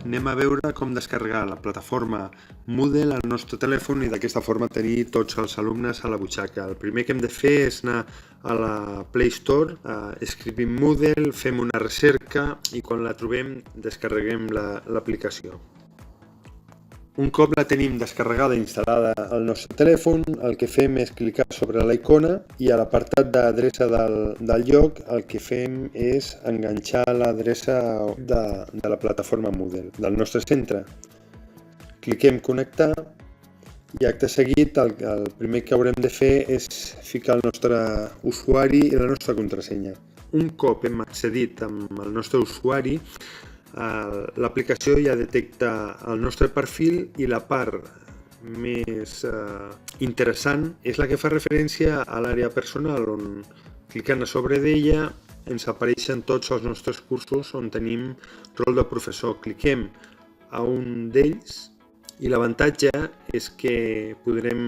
Anem a veure com descarregar la plataforma Moodle al nostre telèfon i d'aquesta forma tenir tots els alumnes a la butxaca. El primer que hem de fer és anar a la Play Store, escrivim Moodle, fem una recerca i quan la trobem descarreguem l'aplicació. Un cop la tenim descarregada i instal·lada al nostre telèfon, el que fem és clicar sobre la icona i a l'apartat d'adreça del lloc el que fem és enganxar l'adreça de la plataforma Moodle del nostre centre. Cliquem connectar i acte seguit el primer que haurem de fer és ficar el nostre usuari i la nostra contrasenya. Un cop hem accedit amb el nostre usuari, l'aplicació ja detecta el nostre perfil i la part més interessant és la que fa referència a l'àrea personal, on clicant a sobre d'ella ens apareixen tots els nostres cursos on tenim rol de professor. Cliquem a un d'ells i l'avantatge és que podrem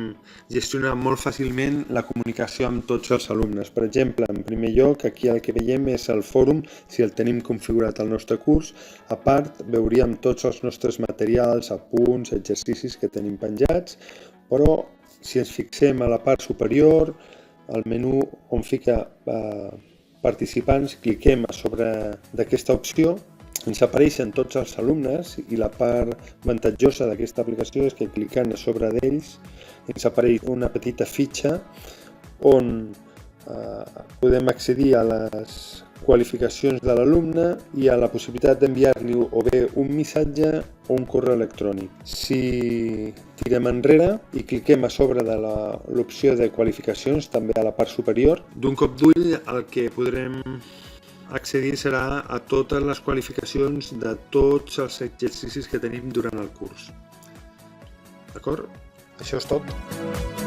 gestionar molt fàcilment la comunicació amb tots els alumnes. Per exemple, en primer lloc, aquí el que veiem és el fòrum, si el tenim configurat al nostre curs. A part, veuríem tots els nostres materials, apunts, exercicis que tenim penjats, però si ens fixem a la part superior, al menú on fica participants, cliquem a sobre d'aquesta opció, ens apareixen tots els alumnes i la part avantatjosa d'aquesta aplicació és que clicant a sobre d'ells ens apareix una petita fitxa on podem accedir a les qualificacions de l'alumne i a la possibilitat d'enviar-li o bé un missatge o un correu electrònic. Si tirem enrere i cliquem a sobre de l'opció de qualificacions, també a la part superior, d'un cop d'ull el que podrem accedir serà a totes les qualificacions de tots els exercicis que tenim durant el curs. D'acord? Això és tot.